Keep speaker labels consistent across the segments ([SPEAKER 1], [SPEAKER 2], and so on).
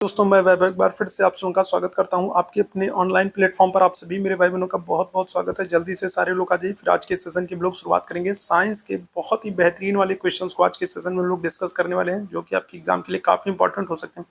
[SPEAKER 1] दोस्तों, मैं वैभव एक बार फिर से आप सबका स्वागत करता हूं आपके अपने ऑनलाइन प्लेटफॉर्म पर। आप सभी मेरे भाई बहनों का बहुत बहुत स्वागत है। जल्दी से सारे लोग आ जाइए, फिर आज के सेशन की हम लोग शुरुआत करेंगे। साइंस के बहुत ही बेहतरीन वाले क्वेश्चंस को आज के सेशन में हम लोग डिस्कस करने वाले हैं, जो कि आपके एग्जाम के लिए काफी इंपॉर्टेंट हो सकते हैं।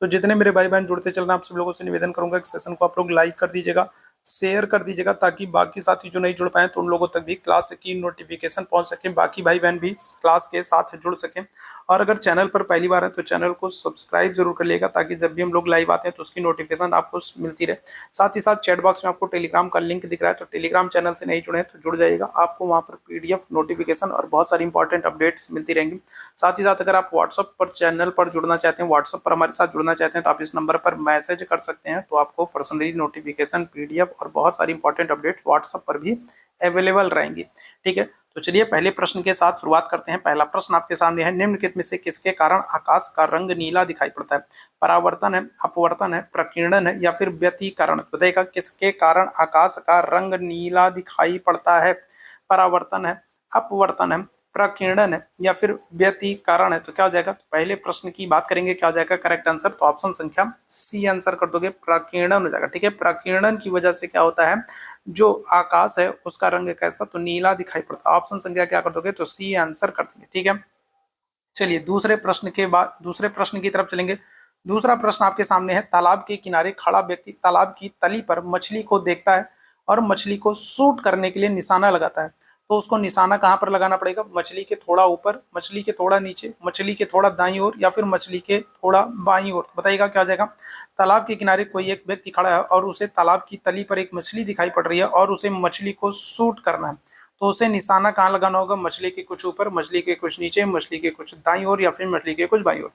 [SPEAKER 1] तो जितने मेरे भाई बहन जुड़ते चल रहे हैं, आप सब लोगों से निवेदन करूंगा कि सेशन को आप लोग लाइक कर दीजिएगा, शेयर कर दीजिएगा, ताकि बाकी साथी जो नहीं जुड़ पाए तो उन लोगों तक भी क्लास की नोटिफिकेशन पहुंच सके, बाकी भाई बहन भी क्लास के साथ जुड़ सकें। और अगर चैनल पर पहली बार है तो चैनल को सब्सक्राइब जरूर कर लेगा, ताकि जब भी हम लोग लाइव आते हैं तो उसकी नोटिफिकेशन आपको मिलती रहे। साथ ही साथ चैट बॉक्स में आपको टेलीग्राम का लिंक दिख रहा है, तो टेलीग्राम चैनल से नहीं जुड़े हैं तो जुड़ जाइएगा। आपको वहाँ पर पीडीएफ नोटिफिकेशन और बहुत सारी इंपॉर्टेंट अपडेट्स मिलती रहेंगी। साथ ही साथ अगर आप व्हाट्सअप पर चैनल पर जुड़ना चाहते हैं, व्हाट्सअप पर हमारे साथ जुड़ना चाहते हैं, तो आप इस नंबर पर मैसेज कर सकते हैं। तो आपको पर्सनली नोटिफिकेशन, पीडीएफ और बहुत सारी इंपॉर्टेंट अपडेट्स व्हाट्सअप पर भी अवेलेबल रहेंगी। ठीक है, तो चलिए पहले प्रश्न के साथ शुरुआत करते हैं। पहला प्रश्न आपके सामने है, निम्नलिखित में से किसके कारण आकाश का रंग नीला दिखाई पड़ता है? परावर्तन है, अपवर्तन है, प्रकीर्णन है या फिर व्यतिकरण? बताइएगा किसके कारण आकाश का रंग नीला दिखाई पड़ता है? परावर्तन है, अपवर्तन है, प्रकीर्णन है या फिर व्यतिकरण है? तो क्या हो जाएगा? तो पहले प्रश्न की बात करेंगे, क्या हो जाएगा करेक्ट आंसर? तो ऑप्शन संख्या सी आंसर कर दोगे, प्रकीर्णन हो जाएगा। ठीक है, प्रकीर्णन की वजह से क्या होता है, जो आकाश है उसका रंग कैसा, तो नीला दिखाई पड़ता है। ऑप्शन संख्या क्या कर दोगे, तो सी आंसर कर देंगे। ठीक है, चलिए दूसरे प्रश्न के बाद दूसरे प्रश्न की तरफ चलेंगे। दूसरा प्रश्न आपके सामने है, तालाब के किनारे खड़ा व्यक्ति तालाब की तली पर मछली को देखता है और मछली को शूट करने के लिए निशाना लगाता है। तो उसको निशाना कहाँ पर लगाना पड़ेगा? मछली के थोड़ा ऊपर, मछली के थोड़ा नीचे, मछली के थोड़ा दाईं ओर या फिर मछली के थोड़ा बाईं ओर? तो बताइएगा क्या हो जाएगा। तालाब के किनारे कोई एक व्यक्ति खड़ा है और उसे तालाब की तली पर एक मछली दिखाई पड़ रही है और उसे मछली को शूट करना है। तो उसे निशाना कहाँ लगाना होगा? मछली के कुछ ऊपर, मछली के कुछ नीचे, मछली के कुछ दाईं ओर या फिर मछली के कुछ बाईं ओर।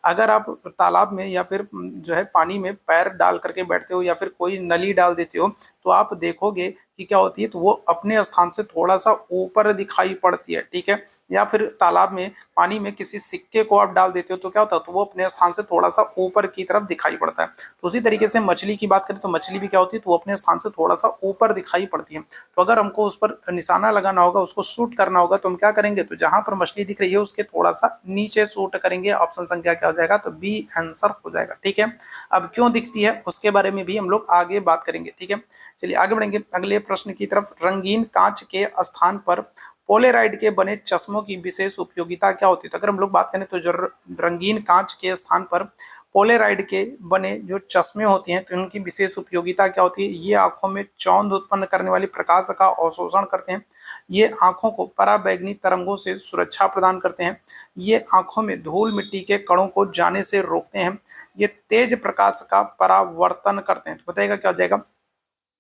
[SPEAKER 1] अगर आप तालाब में या फिर जो है पानी में पैर डाल करके बैठते हो या फिर कोई नली डाल देते हो, तो आप देखोगे कि क्या होती है, तो वो अपने स्थान से थोड़ा सा ऊपर दिखाई पड़ती है। ठीक है, या फिर तालाब में पानी में किसी सिक्के को आप डाल देते हो तो क्या होता है, तो वो अपने स्थान से थोड़ा सा ऊपर की तरफ दिखाई पड़ता है। तो उसी तरीके से मछली की बात करें तो मछली भी क्या होती है, तो वो अपने स्थान से थोड़ा सा ऊपर दिखाई पड़ती है। तो अगर हमको उस पर निशाना लगाना होगा, उसको शूट करना होगा, तो हम क्या करेंगे, तो जहां पर मछली दिख रही है उसके थोड़ा सा नीचे शूट करेंगे। ऑप्शन संख्या क्या हो जाएगा, तो बी आंसर हो जाएगा। ठीक है, अब क्यों दिखती है उसके बारे में भी हम लोग आगे बात करेंगे। ठीक है, चलिए आगे बढ़ेंगे अगले प्रश्न की तरफ। रंगीन कांच के स्थान पर पोलेराइड के बने चश्मों की विशेष उपयोगिता क्या होती है? तो अगर हम लोग बात करें तो जो रंगीन कांच के स्थान पर पोलेराइड के बने जो चश्मे होते हैं, तो उनकी विशेष उपयोगिता क्या होती है? ये आंखों में चौंध उत्पन्न करने वाली प्रकाश का अवशोषण करते हैं, ये आंखों को पराबैंगनी तरंगों से सुरक्षा प्रदान करते हैं, ये आंखों में धूल मिट्टी के कणों को जाने से रोकते हैं, ये तेज प्रकाश का परावर्तन करते हैं। तो बताइएगा क्या हो जाएगा।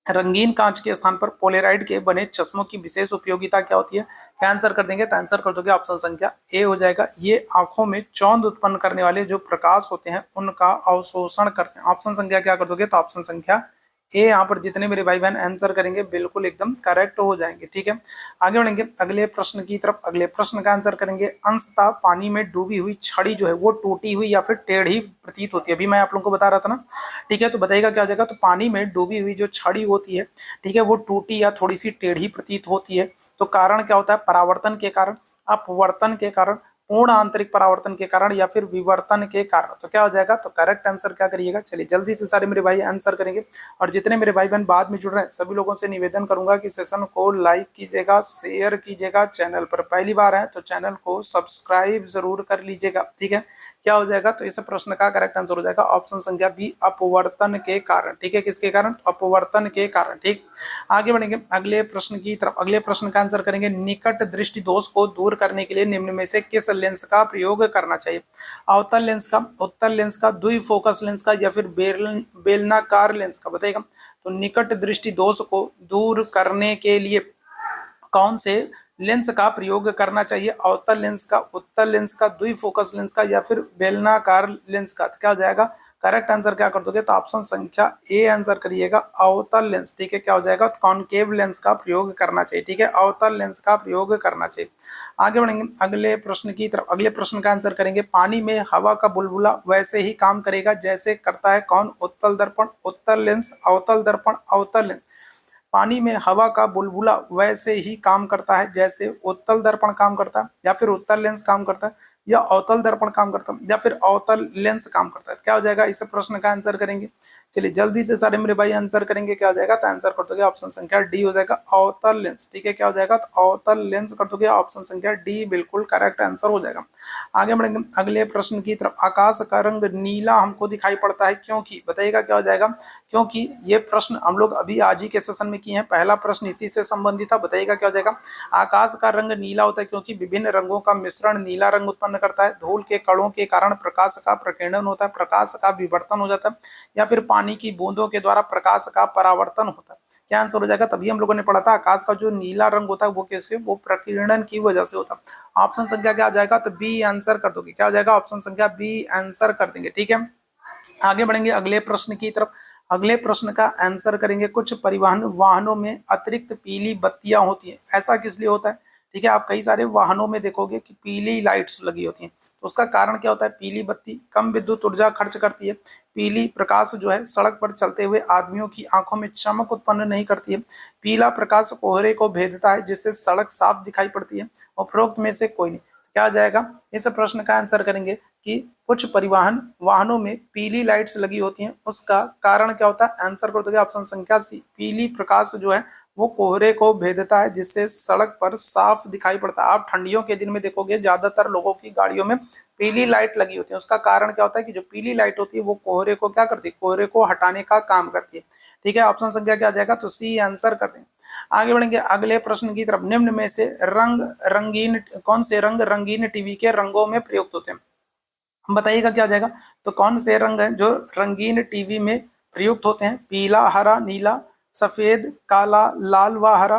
[SPEAKER 1] रंगीन कांच के स्थान पर पोलेराइड के बने चश्मों की विशेष उपयोगिता क्या होती है? क्या आंसर कर देंगे, तो आंसर कर दोगे ऑप्शन संख्या ए हो जाएगा। ये आंखों में चौंध उत्पन्न करने वाले जो प्रकाश होते हैं उनका अवशोषण करते हैं। ऑप्शन संख्या क्या कर दोगे, तो ऑप्शन संख्या ए। यहाँ पर जितने मेरे भाई बहन आंसर करेंगे बिल्कुल एकदम करेक्ट हो जाएंगे। ठीक है, आगे बढ़ेंगे अगले प्रश्न की तरफ। अगले प्रश्न का आंसर करेंगे, अंशतः पानी में डूबी हुई छड़ी जो है वो टूटी हुई या फिर टेढ़ी प्रतीत होती है। अभी मैं आप लोगों को बता रहा था ना। ठीक है, तो बताइएगा क्या हो जाएगा। तो पानी में डूबी हुई जो छड़ी होती है, ठीक है, वो टूटी या थोड़ी सी टेढ़ी प्रतीत होती है। तो कारण क्या होता है? परावर्तन के कारण, अपवर्तन के कारण, पूर्ण आंतरिक परावर्तन के कारण या फिर विवर्तन के कारण? तो क्या हो जाएगा, तो करेक्ट आंसर क्या करिएगा। चलिए जल्दी से सारे मेरे भाई आंसर करेंगे। और जितने मेरे भाई बहन बाद में जुड़ रहे हैं सभी लोगों से निवेदन करूंगा कि सेशन को लाइक कीजिएगा, शेयर कीजिएगा, चैनल पर पहली बार है तो चैनल को सब्सक्राइब जरूर कर लीजिएगा। ठीक है, क्या हो जाएगा, तो इस प्रश्न का करेक्ट आंसर हो जाएगा ऑप्शन संख्या बी, अपवर्तन के कारण। ठीक है, किसके कारण? अपवर्तन के कारण। ठीक, आगे बढ़ेंगे अगले प्रश्न की तरफ। अगले प्रश्न का आंसर करेंगे, निकट दृष्टि दोष को दूर करने के लिए निम्न में से किस लेंस का प्रयोग करना चाहिए? अवतल लेंस का, उत्तल लेंस का, द्विफोकस लेंस का या फिर बेलनाकार लेंस का? बताइएगा। तो निकट दृष्टि दोष को दूर करने के लिए कौन से लेंस का प्रयोग करना चाहिए? अवतल लेंस का, उत्तल लेंस का, द्विफोकस लेंस का या फिर बेलनाकार लेंस का? तो क्या हो जाएगा, करेक्ट आंसर क्या कर दोगे, तो ऑप्शन संख्या ए आंसर करिएगा, अवतल लेंस। ठीक है, क्या हो जाएगा, तो कॉनकेव लेंस का प्रयोग करना चाहिए। ठीक है, अवतल लेंस का प्रयोग करना चाहिए। आगे बढ़ेंगे अगले प्रश्न की तरफ। अगले प्रश्न का आंसर करेंगे, पानी में हवा का बुलबुला वैसे ही काम करेगा जैसे करता है कौन? उत्तल दर्पण, उत्तल लेंस, अवतल दर्पण, अवतल लेंस। पानी में हवा का बुलबुला वैसे ही काम करता है जैसे उत्तल दर्पण काम करता है, या फिर उत्तल लेंस काम करता है, या अवतल दर्पण काम करता है, या फिर अवतल लेंस काम करता है। क्या हो जाएगा, इस प्रश्न का आंसर करेंगे। चलिए जल्दी से सारे मेरे भाई आंसर करेंगे। क्या हो जाएगा, तो आंसर कर दोगे ऑप्शन संख्या डी हो जाएगा, अवतल लेंस। ठीक है, क्या हो जाएगा, तो अवतल लेंस कर दोगे, ऑप्शन संख्या डी बिल्कुल करेक्ट आंसर हो जाएगा। आगे बढ़ेंगे अगले प्रश्न की तरफ। आकाश का रंग नीला हमको दिखाई पड़ता है क्योंकि, बताइएगा क्या हो जाएगा, क्योंकि ये प्रश्न हम लोग अभी आज ही के सेशन में किए हैं। पहला प्रश्न इसी से संबंधित था। बताइएगा क्या हो जाएगा, आकाश का रंग नीला होता है क्योंकि विभिन्न रंगों का मिश्रण नीला रंग उत्पन्न करता है। धूल के कणों के कारण प्रकाश का प्रकीर्णन होता है, प्रकाश का विवर्तन हो जाता है, या फिर पानी की बूंदों के द्वारा प्रकाश का परावर्तन होता है। क्या आंसर हो जाएगा, तभी हम लोगों ने पढ़ा था आकाश का जो नीला रंग होता है वो कैसे, वो प्रकीर्णन की वजह से होता है। ऑप्शन संख्या क्या आ जाएगा, तो बी आंसर कर दोगे। क्या हो जाएगा, ऑप्शन संख्या बी आंसर कर देंगे। ठीक है, आगे बढ़ेंगे अगले प्रश्न की तरफ। अगले प्रश्न का आंसर करेंगे। कुछ परिवहन वाहनों में अतिरिक्त पीली बत्तियां होती हैं, ऐसा किस लिए होता है। ठीक है, आप कई सारे वाहनों में देखोगे कि पीली लाइट्स लगी होती हैं, तो उसका कारण क्या होता है। पीली बत्ती कम विद्युत ऊर्जा खर्च करती है। पीली प्रकाश जो है सड़क पर चलते हुए आदमियों की आंखों में चमक उत्पन्न नहीं करती है। पीला प्रकाश कोहरे को भेदता है जिससे सड़क साफ दिखाई पड़ती है। उपरोक्त में से कोई नहीं। क्या आ जाएगा, इस प्रश्न का आंसर करेंगे कि कुछ परिवहन वाहनों में पीली लाइट्स लगी होती हैं, उसका कारण क्या होता है। आंसर कर दोगे ऑप्शन संख्या सी, पीली प्रकाश जो है वो कोहरे को भेदता है जिससे सड़क पर साफ दिखाई पड़ता है। आप ठंडियों के दिन में देखोगे ज्यादातर लोगों की गाड़ियों में पीली लाइट लगी होती है। उसका कारण क्या होता है कि जो पीली लाइट होती है वो कोहरे को क्या करती है, कोहरे को हटाने का काम करती है। ठीक है, ऑप्शन संख्या क्या आ जाएगा, तो सी आंसर कर दें। आगे बढ़ेंगे अगले प्रश्न की तरफ। निम्न में से रंगीन कौन से रंग रंगीन टीवी के रंगों में प्रयुक्त होते हैं, बताइएगा क्या हो जाएगा। तो कौन से रंग हैं जो रंगीन टीवी में प्रयुक्त होते हैं। पीला, हरा, नीला, सफेद, काला, लाल व हरा,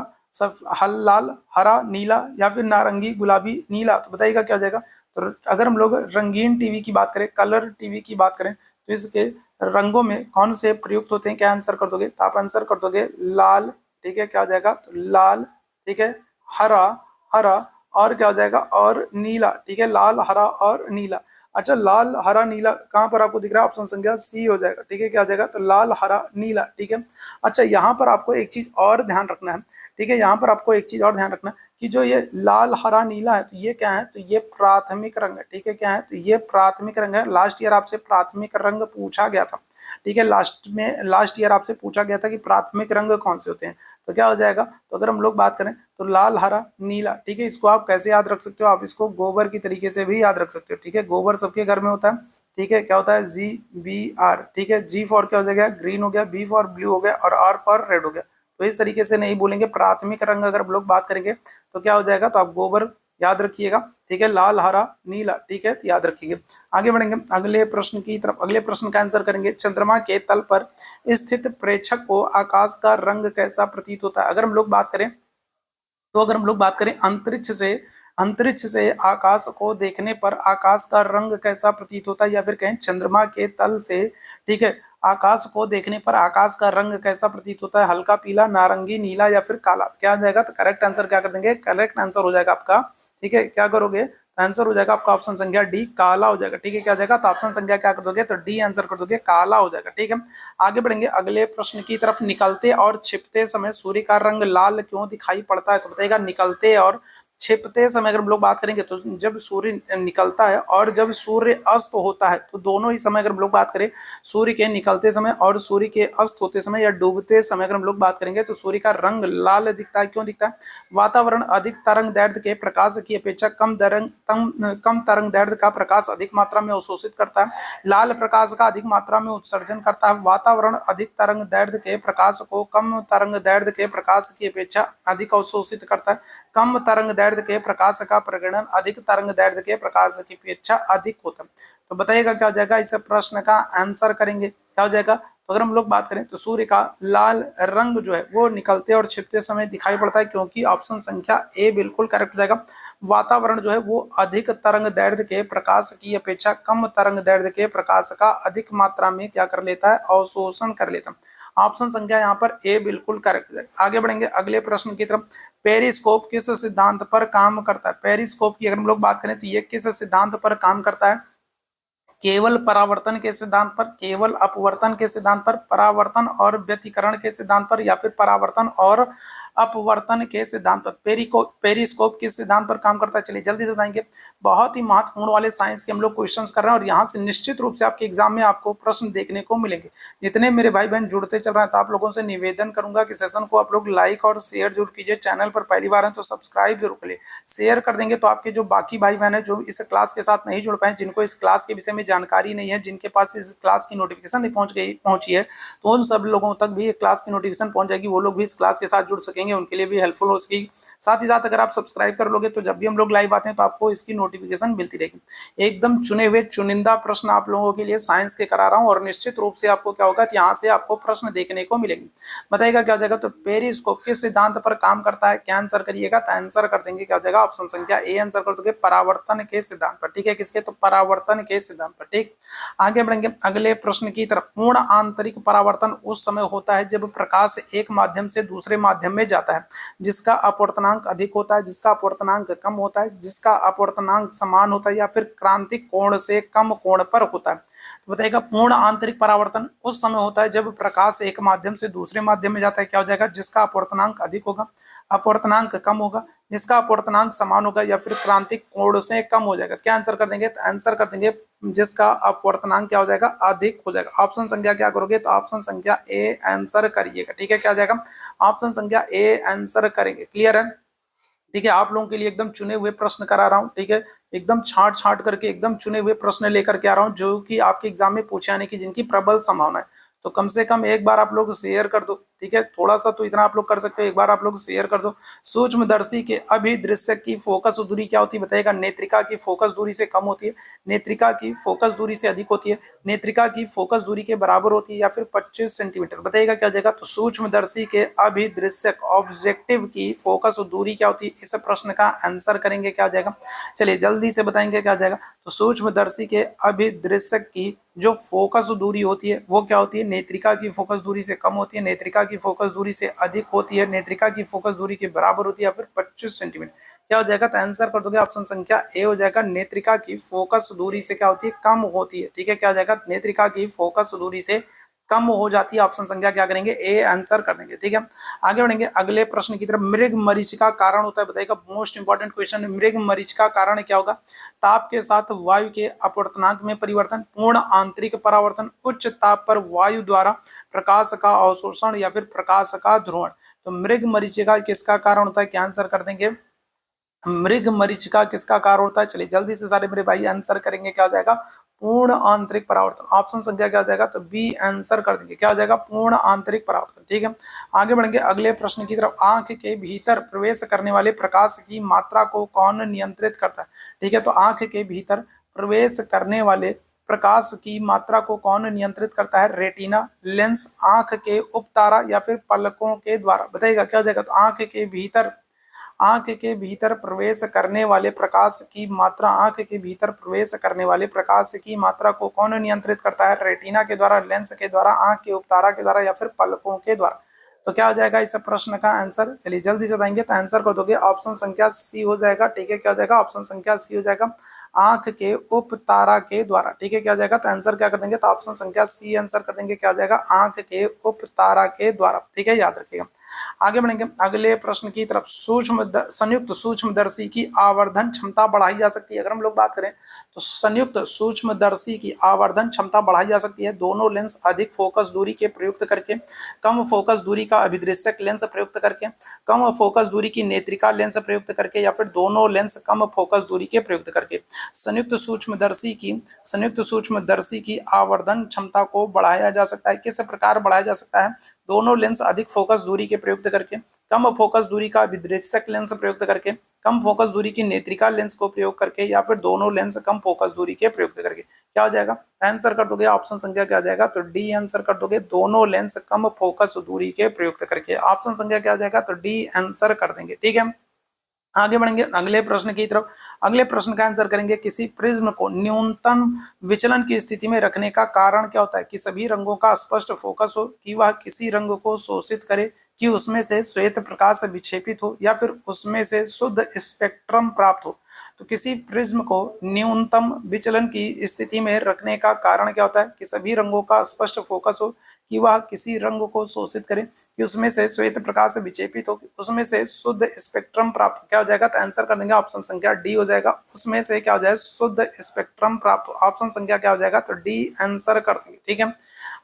[SPEAKER 1] लाल, हरा, नीला, या फिर नारंगी, गुलाबी, नीला। तो बताइएगा क्या हो जाएगा। तो अगर हम लोग रंगीन टीवी की बात करें, कलर टीवी की बात करें, तो इसके रंगों में कौन से प्रयुक्त होते हैं। क्या आंसर कर दोगे, तो आप आंसर कर दोगे लाल। ठीक है, क्या हो जाएगा, तो लाल। ठीक है, हरा, हरा, और क्या हो जाएगा, और नीला। ठीक है, लाल, हरा और नीला। अच्छा, लाल, हरा, नीला कहाँ पर आपको दिख रहा है, ऑप्शन संख्या सी हो जाएगा। ठीक है, क्या हो जाएगा, तो लाल, हरा, नीला। ठीक है, अच्छा यहाँ पर आपको एक चीज और ध्यान रखना है। ठीक है, यहाँ पर आपको एक चीज और ध्यान रखना है कि जो ये लाल, हरा, नीला है, तो ये क्या है, तो ये प्राथमिक रंग है। ठीक है, क्या है, तो ये प्राथमिक रंग है। लास्ट ईयर आपसे प्राथमिक रंग पूछा गया था। ठीक है, लास्ट ईयर आपसे पूछा गया था कि प्राथमिक रंग कौन से होते हैं। तो क्या हो जाएगा, तो अगर हम लोग बात करें तो लाल, हरा, नीला। ठीक है, इसको आप कैसे याद रख सकते हो, आप इसको गोबर की तरीके से भी याद रख सकते हो। ठीक है, गोबर सबके घर में होता है। ठीक है, क्या होता है, GBR। ठीक है, जी फॉर क्या हो जाएगा, ग्रीन हो गया, बी फॉर ब्लू हो गया, और आर फॉर रेड हो गया। तो इस तरीके से नहीं बोलेंगे। प्राथमिक रंग अगर हम लोग बात करेंगे तो क्या हो जाएगा, तो आप गोबर याद रखिएगा। ठीक है, लाल, हरा, नीला। ठीक है, तो याद रखिएगा। आगे बढ़ेंगे अगले प्रश्न की तरफ। अगले प्रश्न का आंसर करेंगे। चंद्रमा के तल पर स्थित प्रेक्षक को आकाश का रंग कैसा प्रतीत होता है। अगर हम लोग बात करें तो अगर हम लोग बात करें अंतरिक्ष से आकाश को देखने पर आकाश का रंग कैसा प्रतीत होता है, या फिर कहें चंद्रमा के तल से, ठीक है, आकाश को देखने पर आकाश का रंग कैसा प्रतीत होता है। हल्का पीला, नारंगी, नीला, या फिर काला। क्या आ जाएगा, तो करेक्ट आंसर क्या कर देंगे, करेक्ट आंसर हो जाएगा आपका। ठीक है, क्या करोगे, आंसर हो जाएगा आपका ऑप्शन संख्या डी, काला हो जाएगा। ठीक है, क्या हो जाएगा, तो ऑप्शन संख्या क्या कर दोगे, तो डी आंसर कर दोगे, काला हो जाएगा। ठीक है, आगे बढ़ेंगे अगले प्रश्न की तरफ। निकलते और छिपते समय सूर्य का रंग लाल क्यों दिखाई पड़ता है, तो बताइएगा। निकलते और छिपते समय अगर हम लोग बात करेंगे तो जब सूर्य निकलता है और जब सूर्य अस्त होता है, तो दोनों ही समय अगर हम लोग बात करें, सूर्य के निकलते समय और सूर्य के अस्त होते समय या डूबते समय अगर हम लोग बात करेंगे, तो सूर्य का रंग लाल दिखता है। क्यों दिखता है, वातावरण अधिक तरंग दैर्ध्य के प्रकाश की अपेक्षा कम तरंग दैर्ध्य का प्रकाश अधिक मात्रा में अवशोषित करता है। लाल प्रकाश का अधिक मात्रा में उत्सर्जन करता है। वातावरण अधिक तरंग दैर्ध्य के प्रकाश को कम तरंग दैर्ध्य के प्रकाश की अपेक्षा अधिक अवशोषित करता है। कम तरंग दैर्ध्य के प्रकाश का प्रकीर्णन अधिक तरंग दैर्ध्य के प्रकाश की अपेक्षा अधिक होता है। तो बताइएगा क्या हो जाएगा, इस प्रश्न का आंसर करेंगे। क्या हो जाएगा, तो अगर हम लोग बात करें तो सूर्य का लाल रंग जो है वो निकलते और छिपते समय दिखाई पड़ता है, क्योंकि ऑप्शन संख्या ए बिल्कुल करेक्ट हो जाएगा। वातावरण जो है वो अधिक तरंग दैर्ध्य के प्रकाश की अपेक्षा कम तरंग दैर्ध्य के प्रकाश का अधिक मात्रा में क्या कर लेता है, अवशोषण कर लेता है। ऑप्शन संख्या यहाँ पर ए बिल्कुल करेक्ट है। आगे बढ़ेंगे अगले प्रश्न की तरफ। पेरिस्कोप किस सिद्धांत पर काम करता है। पेरिस्कोप की अगर हम लोग बात करें तो ये किस सिद्धांत पर काम करता है, केवल परावर्तन के सिद्धांत पर, केवल अपवर्तन के सिद्धांत पर, परावर्तन और व्यतिकरण के सिद्धांत पर, या फिर परावर्तन और अपवर्तन के सिद्धांत पर। पेरिस्कोप किस सिद्धांत पर काम करता है, चलिए जल्दी से बताएंगे। बहुत ही महत्वपूर्ण वाले साइंस के हम लोग क्वेश्चंस कर रहे हैं और यहाँ से निश्चित रूप से आपके एग्जाम में आपको प्रश्न देखने को मिलेंगे। जितने मेरे भाई बहन जुड़ते चल रहे हैं तो आप लोगों से निवेदन करूंगा कि सेशन को आप लोग लाइक और शेयर जरूर कीजिए। चैनल पर पहली बार है तो सब्सक्राइब जरूर करिए। शेयर कर देंगे तो आपके जो बाकी भाई बहन है जो इस क्लास के साथ नहीं जुड़ पाए, जिनको इस क्लास के विषय में जानकारी नहीं है, जिनके पास इस क्लास की नोटिफिकेशन नहीं पहुंची है, तो उन सब लोगों तक भी क्लास की नोटिफिकेशन पहुंच जाएगी, वो लोग भी इस क्लास के साथ जुड़ सकेंगे, उनके लिए भी हेल्पफुल हो सकेगी। साथ ही साथ अगर आप सब्सक्राइब कर लोगे तो जब भी हम लोग लाइव आते हैं तो आपको इसकी नोटिफिकेशन मिलती रहेगी। एकदम चुने हुए चुनिंदा प्रश्न आप लोगों के लिए साइंस के करा रहा हूं और निश्चित रूप से आपको क्या होगा, यहाँ से आपको प्रश्न देखने को मिलेंगे। बताइएगा क्या हो जाएगा, तो पेरिस्कोप किस सिद्धांत पर काम करता है, क्या आंसर करिएगा, तो आंसर कर देंगे क्या हो जाएगा, ऑप्शन संख्या ए आंसर कर दोगे, परावर्तन के सिद्धांत पर। ठीक है, किसके, तो परावर्तन के सिद्धांत पर। ठीक, आगे बढ़ेंगे अगले प्रश्न की तरफ। पूर्ण आंतरिक परावर्तन उस समय होता है जब प्रकाश एक माध्यम से दूसरे माध्यम में जाता है जिसका अपवर्तनांक अधिक होता है, जिसका अपवर्तनांक कम होता है, जिसका अपवर्तनांक समान होता है, या फिर क्रांतिक कोण से कम कोण पर होता है। तो बताइएगा पूर्ण आंतरिक परावर्तन उस समय होता है जब प्रकाश एक माध्यम से दूसरे माध्यम में जाता है, क्या हो जाएगा, जिसका अपवर्तनांक अधिक होगा, अपवर्तनांक कम होगा, जिसका अपवर्तनांक समान होगा, या फिर क्रांतिक कोण से कम हो जाएगा। क्या आंसर कर देंगे, तो आंसर कर देंगे जिसका अपवर्तनांक क्या हो जाएगा, अधिक हो जाएगा। ऑप्शन संख्या क्या करोगे, तो ऑप्शन संख्या ए आंसर करिएगा। ठीक है, क्या हो जाएगा, ऑप्शन संख्या ए आंसर करेंगे। क्लियर है। ठीक है, आप लोगों के लिए एकदम चुने हुए प्रश्न करा रहा हूँ। ठीक है, एकदम छांट छांट करके एकदम चुने हुए प्रश्न लेकर के आ रहा हूँ जो कि आपके एग्जाम में पूछे आने की जिनकी प्रबल संभावना है। तो कम से कम एक बार आप लोग शेयर कर दो। ठीक है, थोड़ा सा तो इतना आप लोग कर सकते हो, एक बार आप लोग शेयर कर दो। सूक्ष्मदर्शी के अभिदृश्य की फोकस दूरी क्या होती है, बताइएगा। नेत्रिका की फोकस दूरी से कम होती है, नेत्रिका की फोकस दूरी से अधिक होती है, नेत्रिका की फोकस दूरी के बराबर होती है, या फिर 25 सेंटीमीटर। बताइएगा क्या हो जाएगा, तो सूक्ष्मदर्शी के अभिदृश्यक ऑब्जेक्टिव की फोकस दूरी क्या होती है, इस प्रश्न का आंसर करेंगे क्या हो जाएगा। चलिए जल्दी से बताएंगे क्या हो जाएगा, तो सूक्ष्मदर्शी के अभिदृश्यक की जो फोकस दूरी होती है वो क्या होती है, नेत्रिका की फोकस दूरी से कम होती है, नेत्रिका की फोकस दूरी से अधिक होती है, नेत्रिका की फोकस दूरी के बराबर होती है, या फिर 25 सेंटीमीटर। क्या हो जाएगा, तो आंसर कर दोगे ऑप्शन संख्या ए हो जाएगा, नेत्रिका की फोकस दूरी से क्या होती है, कम होती है। ठीक है, क्या हो जाएगा, नेत्रिका की फोकस दूरी से कम हो जाती है। ऑप्शन संख्या क्या करेंगे, ए आंसर कर देंगे। ठीक है, आगे बढ़ेंगे अगले प्रश्न की तरफ। मृग मरीचिका कारण होता है, बताइएगा। मोस्ट इंपॉर्टेंट क्वेश्चन है, मृग मरीचिका कारण क्या होगा, ताप के साथ वायु के अपवर्तनांक में परिवर्तन, पूर्ण आंतरिक परावर्तन, उच्च ताप पर वायु द्वारा प्रकाश का अवशोषण, या फिर प्रकाश का ध्रुवण। तो मृग मरीचिका किसका कारण होता है, क्या आंसर कर देंगे, मृग मरीचिका किसका कारण होता है। चलिए जल्दी से सारे मेरे भाई आंसर करेंगे, क्या हो जाएगा, पूर्ण आंतरिक परावर्तन। ऑप्शन संख्या क्या हो जाएगा, तो बी आंसर कर देंगे, क्या हो जाएगा, पूर्ण आंतरिक परावर्तन। ठीक है, आगे बढ़ेंगे अगले प्रश्न की तरफ। आंख के भीतर प्रवेश करने वाले प्रकाश की मात्रा को कौन नियंत्रित करता है। ठीक है, तो आंख के भीतर प्रवेश करने वाले प्रकाश की मात्रा को कौन नियंत्रित करता है, रेटिना, लेंस, आंख के उपतारा, या फिर पलकों के द्वारा। बताइएगा क्या हो जाएगा, तो आंख के भीतर प्रवेश करने वाले प्रकाश की मात्रा, आंख के भीतर प्रवेश करने वाले प्रकाश की मात्रा को कौन नियंत्रित करता है, रेटिना के द्वारा, लेंस के द्वारा, आंख के उपतारा के द्वारा, या फिर पलकों के द्वारा। तो क्या हो जाएगा इस प्रश्न का आंसर, चलिए जल्दी से बताएंगे, तो आंसर कर दोगे ऑप्शन संख्या सी हो जाएगा। ठीक है, क्या हो जाएगा, ऑप्शन संख्या सी हो जाएगा, आंख के उपतारा के द्वारा। ठीक है, क्या हो जाएगा, तो आंसर क्या कर देंगे, तो ऑप्शन संख्या सी आंसर कर देंगे, क्या हो जाएगा, आंख के उपतारा के द्वारा। ठीक है, याद रखिएगा। आगे बढ़ेंगे अगले प्रश्न की तरफ। संयुक्त सूक्ष्मदर्शी की आवर्धन क्षमता बढ़ाई जा सकती है। अगर हम लोग बात करें तो संयुक्त सूक्ष्मदर्शी की आवर्धन क्षमता बढ़ाई जा सकती है दोनों लेंस अधिक फोकस दूरी के प्रयुक्त करके, कम फोकस दूरी का अभिदृश्यक लेंस प्रयुक्त करके, कम फोकस दूरी की नेत्रिका लेंस प्रयुक्त करके, या फिर दोनों लेंस कम फोकस दूरी के प्रयुक्त करके। संयुक्त सूक्ष्मदर्शी की आवर्धन क्षमता को बढ़ाया जा सकता है, किस प्रकार बढ़ाया जा सकता है, दोनों लेंस अधिक फोकस दूरी के प्रयुक्त करके, कम फोकस दूरी का विदृश्यक लेंस प्रयुक्त करके, कम फोकस दूरी की नेत्रिका लेंस को प्रयोग करके, या फिर दोनों लेंस कम फोकस दूरी के प्रयुक्त करके। क्या हो जाएगा, आंसर कर दोगे ऑप्शन संख्या क्या हो जाएगा, तो डी आंसर कर दोगे, दोनों लेंस कम फोकस दूरी के प्रयुक्त करके। ऑप्शन संख्या क्या हो जाएगा, तो डी आंसर कर देंगे। ठीक है, आगे बढ़ेंगे अगले प्रश्न की तरफ। अगले प्रश्न का आंसर करेंगे, किसी प्रिज्म को न्यूनतम विचलन की स्थिति में रखने का कारण क्या होता है, कि सभी रंगों का स्पष्ट फोकस हो, कि वह किसी रंग को शोषित करे, कि उसमें से श्वेत प्रकाश विक्षेपित हो या फिर उसमें से शुद्ध स्पेक्ट्रम प्राप्त हो। तो किसी प्रिज्म को न्यूनतम विचलन की स्थिति में रखने का कारण क्या होता है? कि सभी रंगों का स्पष्ट फोकस हो, कि वह किसी रंग को शोषित करे, कि उसमें से श्वेत प्रकाश विक्षेपित हो, कि उसमें से शुद्ध स्पेक्ट्रम प्राप्त हो। क्या हो जाएगा? तो आंसर कर देंगे ऑप्शन संख्या डी हो जाएगा। उसमें से क्या हो जाएगा? शुद्ध स्पेक्ट्रम प्राप्त हो। ऑप्शन संख्या क्या हो जाएगा? तो डी आंसर कर देंगे। ठीक है,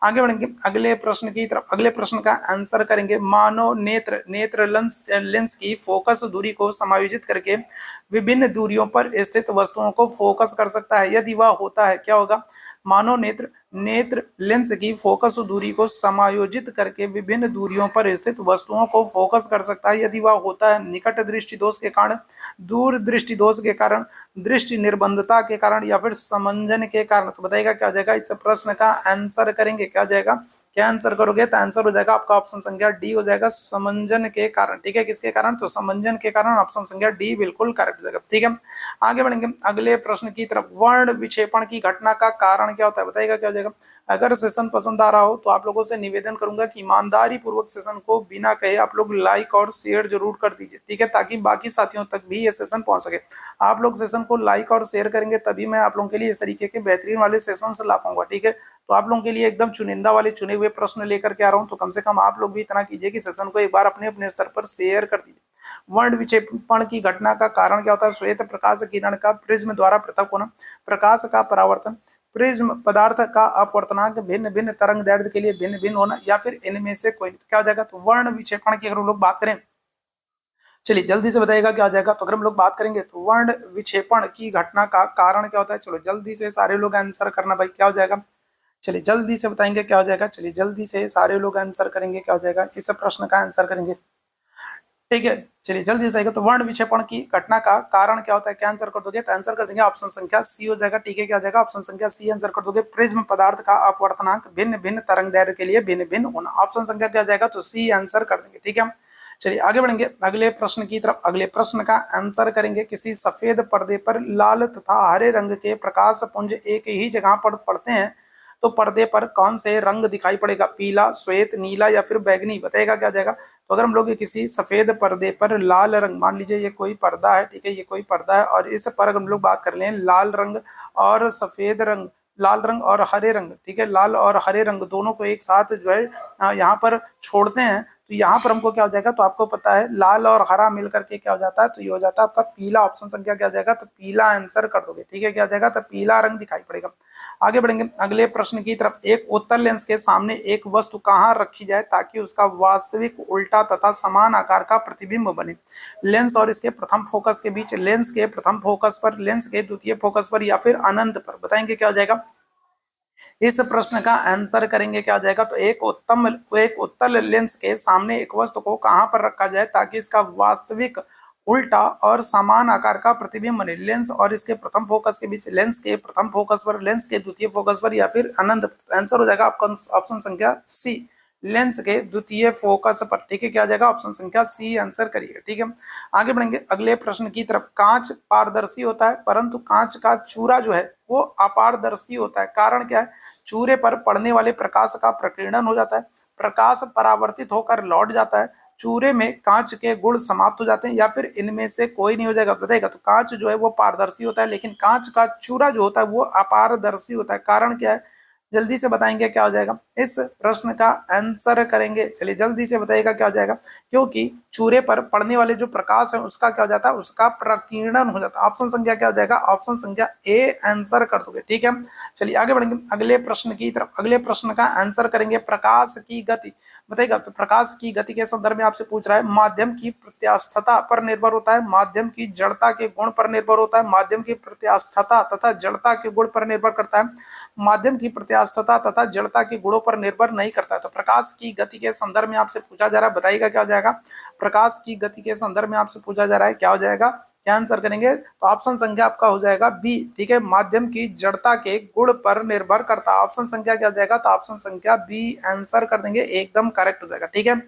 [SPEAKER 1] आगे बढ़ेंगे अगले प्रश्न की तरफ। अगले प्रश्न का आंसर करेंगे, मानव नेत्र लेंस की फोकस दूरी को समायोजित करके विभिन्न दूरियों पर स्थित वस्तुओं को फोकस कर सकता है। यदि वह होता है, क्या होगा? मानव नेत्र लेंस की फोकस दूरी को समायोजित करके विभिन्न दूरियों पर स्थित वस्तुओं को फोकस कर सकता है। यदि वह होता है निकट दृष्टि दोष के कारण, दूर दृष्टि दोष के कारण, दृष्टि निर्बंधता के कारण या फिर समंजन के कारण। तो बताइएगा क्या हो जाएगा? इस प्रश्न का आंसर करेंगे, क्या हो जाएगा? क्या आंसर करोगे? तो आंसर हो जाएगा आपका ऑप्शन संख्या डी हो जाएगा, समंजन के कारण। ठीक है, किसके कारण? तो समंजन के कारण। ऑप्शन संख्या डी बिल्कुल करेक्ट हो जाएगा। ठीक है, आगे बढ़ेंगे अगले प्रश्न की तरफ। वर्ण विक्षेपण की घटना का कारण क्या होता है? बताइएगा क्या हो जाएगा? अगर सेशन पसंद आ रहा हो तो आप लोगों से निवेदन करूंगा कि ईमानदारी पूर्वक सेशन को बिना कहे आप लोग लाइक और शेयर जरूर कर दीजिए। ठीक है, ताकि बाकी साथियों तक भी ये सेशन पहुंच सके। आप लोग सेशन को लाइक और शेयर करेंगे तभी मैं आप लोगों के लिए इस तरीके के बेहतरीन वाले सेशन ला पाऊंगा। ठीक है, तो आप लोगों के लिए एकदम चुनिंदा वाले चुने हुए प्रश्न लेकर के आ रहा हूं, तो कम से कम आप लोग भी इतना कीजिए कि सेशन को एक बार अपने अपने स्तर पर शेयर कर दीजिए। वर्ण विक्षेपण की घटना का कारण क्या होता है? श्वेत प्रकाश किरण का प्रिज्म द्वारा पृथक होना, प्रकाश का परावर्तन, प्रिज्म पदार्थ का अपवर्तनांक भिन्न भिन्न तरंग दैर्ध्य के लिए भिन्न भिन्न होना, या फिर इनमें से कोई। क्या हो जाएगा? तो वर्ण विक्षेपण की अगर हम लोग बात करें, चलिए जल्दी से बताइएगा क्या हो जाएगा? तो अगर हम लोग बात करेंगे तो वर्ण विक्षेपण की घटना का कारण क्या होता है? चलो जल्दी से सारे लोग आंसर करना भाई, क्या हो जाएगा? चलिए जल्दी से बताएंगे क्या हो जाएगा? चलिए जल्दी से सारे लोग आंसर करेंगे, क्या हो जाएगा? इस प्रश्न का आंसर करेंगे। ठीक है, चलिए जल्दी से। तो वर्ण विक्षेपण की घटना का कारण क्या होता है? क्या आंसर कर दोगे? तो आंसर कर देंगे ऑप्शन संख्या सी हो जाएगा। ठीक है, क्या हो जाएगा? ऑप्शन संख्या सी आंसर कर दोगे। प्रिज्म पदार्थ का अपवर्तनांक भिन्न भिन्न तरंग दैर्ध्य के लिए भिन्न भिन्न होना। ऑप्शन संख्या क्या हो जाएगा? तो सी आंसर कर देंगे। ठीक है, चलिए आगे बढ़ेंगे अगले प्रश्न की तरफ। अगले प्रश्न का आंसर करेंगे, किसी सफेद पर्दे पर लाल तथा हरे रंग के प्रकाश पुंज एक ही जगह पर पड़ते हैं तो पर्दे पर कौन से रंग दिखाई पड़ेगा? पीला, श्वेत, नीला या फिर बैगनी। बताइएगा क्या हो जाएगा? तो अगर हम लोग किसी सफेद पर्दे पर लाल रंग, मान लीजिए ये कोई पर्दा है, ठीक है, ये कोई पर्दा है, और इस पर हम लोग बात कर लें लाल रंग और सफेद रंग, लाल रंग और हरे रंग, ठीक है, लाल और हरे रंग दोनों को एक साथ जो है यहाँ पर छोड़ते हैं, तो यहाँ पर हमको क्या हो जाएगा? तो आपको पता है लाल और हरा मिलकर के क्या हो जाता है? तो ये हो जाता है आपका पीला। ऑप्शन संख्या क्या हो जाएगा? तो पीला आंसर कर दोगे। ठीक है, क्या हो जाएगा? तो पीला रंग दिखाई पड़ेगा। आगे बढ़ेंगे अगले प्रश्न की तरफ। एक उत्तल लेंस के सामने एक वस्तु कहाँ रखी जाए ताकि उसका वास्तविक उल्टा तथा समान आकार का प्रतिबिंब बने? लेंस और इसके प्रथम फोकस के बीच, लेंस के प्रथम फोकस पर, लेंस के द्वितीय फोकस पर, या फिर अनंत पर। बताएंगे क्या हो जाएगा? इस प्रश्न का आंसर करेंगे, क्या हो जाएगा? तो एक उत्तल लेंस के सामने एक वस्तु को कहां पर रखा जाए ताकि इसका वास्तविक उल्टा और समान आकार का प्रतिबिंब बने? लेंस और इसके प्रथम फोकस के बीच, लेंस के प्रथम फोकस पर, लेंस के द्वितीय फोकस पर, या फिर अनंत पर। आंसर हो जाएगा आपका ऑप्शन संख्या सी, लेंस के द्वितीय फोकस पर। ठीक है, क्या आ जाएगा? ऑप्शन संख्या सी आंसर करिए। ठीक है, आगे बढ़ेंगे अगले प्रश्न की तरफ। कांच पारदर्शी होता है परंतु कांच का चूरा जो है वो अपारदर्शी होता है। कारण क्या है? चूरे पर पड़ने वाले प्रकाश का प्रकीर्णन हो जाता है, प्रकाश परावर्तित होकर लौट जाता है, चूरे में कांच के गुण समाप्त हो जाते हैं, या फिर इनमें से कोई नहीं हो जाएगा। बताएगा तो कांच जो है वो पारदर्शी होता है लेकिन कांच का चूरा जो होता है वो अपारदर्शी होता है। कारण क्या है? जल्दी से बताएंगे क्या हो जाएगा? इस प्रश्न का आंसर करेंगे। चलिए जल्दी से बताइएगा क्या हो जाएगा? क्योंकि चूरे पर पड़ने वाले जो प्रकाश है उसका क्या हो जाता है? उसका प्रकीर्णन हो जाता है। ऑप्शन संख्या क्या हो जाएगा? ऑप्शन संख्या ए आंसर कर दोगे। ठीक है, चलिए आगे बढ़ेंगे अगले प्रश्न की तरफ। अगले प्रश्न का आंसर करेंगे, प्रकाश की गति। बताइएगा तो प्रकाश की गति के संदर्भ में आपसे पूछ रहा है, माध्यम की प्रत्यास्थता पर निर्भर होता है, माध्यम की जड़ता के गुण पर निर्भर होता है, माध्यम की प्रत्यास्थता तथा जड़ता के गुण पर निर्भर करता है, माध्यम की प्रत्यास्थता तथा जड़ता के गुणों पर निर्भर नहीं करता है। तो प्रकाश की गति के संदर्भ में आपसे पूछा जा रहा है, बताइएगा क्या हो जाएगा? प्रकाश की गति के संदर्भ में आपसे पूछा जा रहा है, क्या हो जाएगा? क्या आंसर करेंगे? तो ऑप्शन संख्या आपका हो जाएगा बी। ठीक है, माध्यम की जड़ता के गुण पर निर्भर करता है। ऑप्शन संख्या क्या हो जाएगा? तो ऑप्शन संख्या बी आंसर कर देंगे, एकदम करेक्ट हो जाएगा। ठीक है,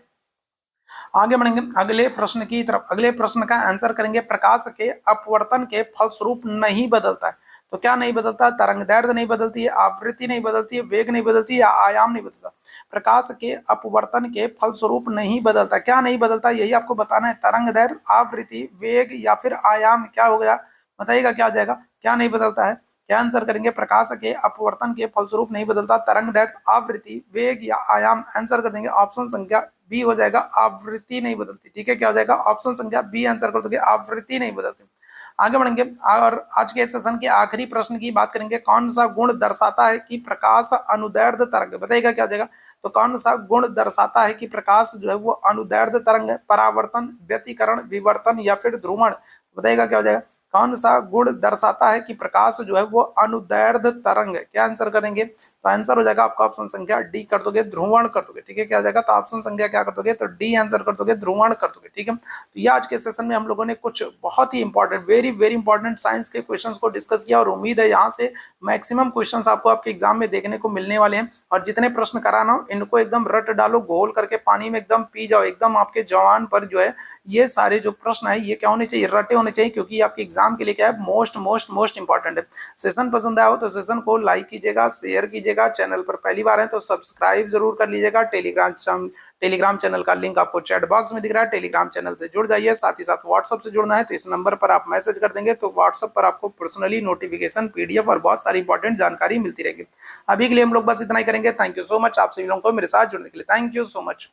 [SPEAKER 1] आगे बढ़ेंगे अगले प्रश्न की तरफ। अगले प्रश्न का आंसर करेंगे, प्रकाश के अपवर्तन के फलस्वरूप नहीं बदलता है। तो क्या नहीं बदलता? तरंग दैर्ध्य नहीं बदलती है, आवृत्ति नहीं बदलती है, वेग नहीं बदलती, या आयाम नहीं बदलता। प्रकाश के अपवर्तन के फलस्वरूप नहीं बदलता। क्या नहीं बदलता यही आपको बताना है। तरंग दैर्ध्य, आवृत्ति, वेग या फिर आयाम। क्या हो गया बताइएगा, क्या आ जाएगा? क्या नहीं बदलता है? क्या आंसर करेंगे? प्रकाश के अपवर्तन के फलस्वरूप नहीं बदलता। तरंग दैर्ध्य, आवृत्ति, वेग या आयाम। आंसर कर देंगे ऑप्शन संख्या बी हो जाएगा, आवृत्ति नहीं बदलती। ठीक है, क्या हो जाएगा? ऑप्शन संख्या बी आंसर कर दोगे, आवृत्ति नहीं बदलती। आगे बढ़ेंगे और आज के सेशन के आखिरी प्रश्न की बात करेंगे। कौन सा गुण दर्शाता है कि प्रकाश अनुदैर्ध्य तरंग है? बताइएगा क्या हो जाएगा? तो कौन सा गुण दर्शाता है कि प्रकाश जो है वो अनुदैर्ध्य तरंग है? परावर्तन, व्यतिकरण, विवर्तन या फिर ध्रुवण। बताइएगा क्या हो जाएगा? कौन सा गुण दर्शाता है कि प्रकाश जो है वो अनुदैर्ध्य तरंग है? क्या आंसर करेंगे? तो आंसर हो जाएगा आपका ऑप्शन संख्या डी कर दोगे, ध्रुवण कर दोगे। ठीक है, क्या हो जाएगा? तो ऑप्शन संख्या क्या कर दोगे? तो डी आंसर कर दोगे, ध्रुवण कर दोगे। ठीक है, तो ये आज के सेशन में हम लोगों ने कुछ बहुत ही important, very very important science के क्वेश्चंस को डिस्कस किया और उम्मीद है यहाँ से मैक्सिमम क्वेश्चंस आपको आपके एग्जाम में देखने को मिलने वाले हैं। और जितने प्रश्न कराना हो इनको एकदम रट डालो, घोल करके पानी में एकदम पी जाओ, एकदम आपके जवान पर जो है ये सारे जो प्रश्न है ये क्या होने चाहिए? रटे होने चाहिए, क्योंकि आपके एग्जाम के लिए क्या है? मोस्ट मोस्ट मोस्ट इंपॉर्टेंट है। सेशन पसंद आया हो तो सेशन को लाइक कीजिएगा, शेयर कीजिएगा, चैनल पर पहली बार है तो सब्सक्राइब जरूर कर लीजिएगा। टेलीग्राम चैनल का लिंक आपको चैट बॉक्स में दिख रहा है, टेलीग्राम चैनल से जुड़ जाइए। साथ ही साथ व्हाट्सएप से जुड़ना है तो इस नंबर पर आप मैसेज कर देंगे तो व्हाट्सएप पर आपको पर्सनली नोटिफिकेशन, पीडीएफ और बहुत सारी इंपॉर्टेंट जानकारी मिलती रहेगी। अभी के लिए हम लोग बस इतना ही करेंगे। थैंक यू सो मच आप सभी लोगों को मेरे साथ जुड़ने के लिए। Thank you so much.